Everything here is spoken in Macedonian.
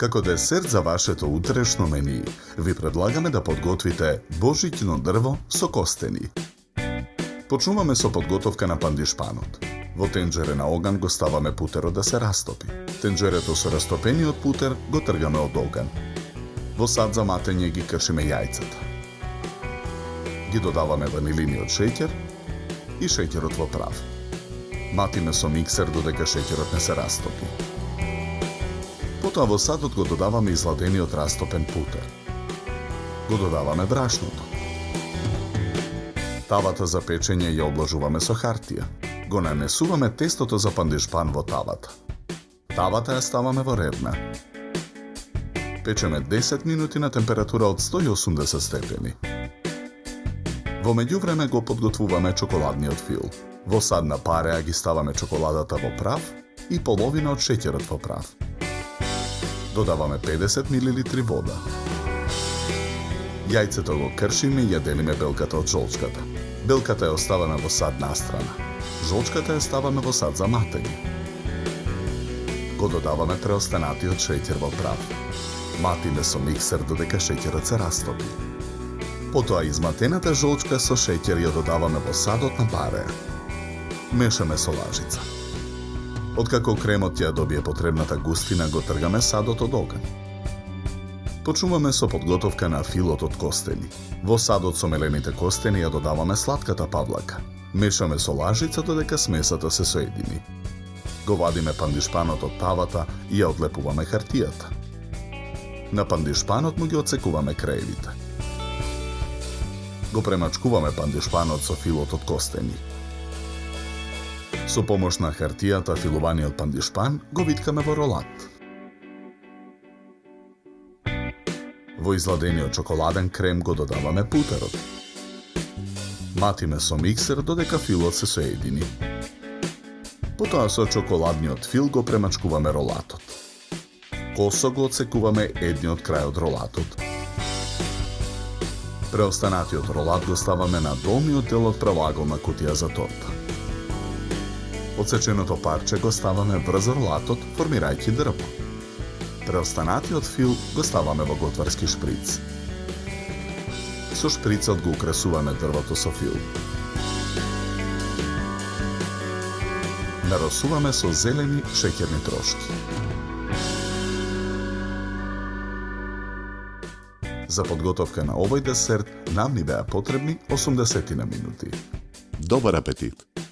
Како десерт за вашето утрешно мени, ви предлагаме да подготвите божиќно дрво со костени. Почнуваме со подготовка на пандишпанот. Во тенџере на оган го ставаме путерот да се растопи. Тенџерето со растопениот путер го тргаме од оган. Во сад за матење ги кршиме јајцата. Ги додаваме ванилиниот шеќер и шеќерот во прав. Матиме со миксер додека шеќерот не се растопи. Потоа во садот го додаваме изладениот растопен путер. Го додаваме брашното. Тавата за печење ја облажуваме со хартија. Го нанесуваме тестото за пандишпан во тавата. Тавата ја ставаме во ревна. Печеме 10 минути на температура од 180 степени. Во меѓувреме го подготвуваме чоколадниот фил. Во садна пареа ги ставаме чоколадата во прав и половина од шеќерот во прав. Додаваме 50 мл вода. Јајцето го кршиме и ја делиме белката од жолчката. Белката ја оставаме во сад настрана. Жолчката ја ставаме во сад за матење. Го додаваме преостанатиот шеќер во прав. Матиме со миксер додека шеќерот се растопи. Потоа изматената жолчка со шеќер ја додаваме во садот на пареа. Мешаме со лажица. Откако кремот ја добие потребната густина, го тргаме садот од оган. Почнуваме со подготовка на филот од костени. Во садот со мелените костени ја додаваме сладката павлака. Мешаме со лажица додека смесата се соедини. Го вадиме пандишпанот од тавата и ја одлепуваме хартијата. На пандишпанот му ги отсекуваме краевите. Го премачкуваме пандишпанот со филот од костени. Со помош на хартијата филуваниот пандишпан го виткаме во ролат. Во изладениот чоколаден крем го додаваме путерот. Матиме со миксер додека филот се соедини. Потоа со чоколадниот фил го премачкуваме ролатот. Косо го отсекуваме едниот крај од ролатот. Преостанатиот ролат го ставаме на долниот дел од правоаголна кутија за торта. Отсеченото парче го ставаме врз ролатот, формирајќи дрво. Преостанатиот фил го ставаме во готварски шприц. Со шприцот го украсуваме дрвото со фил. Наросуваме со зелени шеќерни трошки. За подготовка на овој десерт нам ни беа потребни 80 минути. Добар апетит!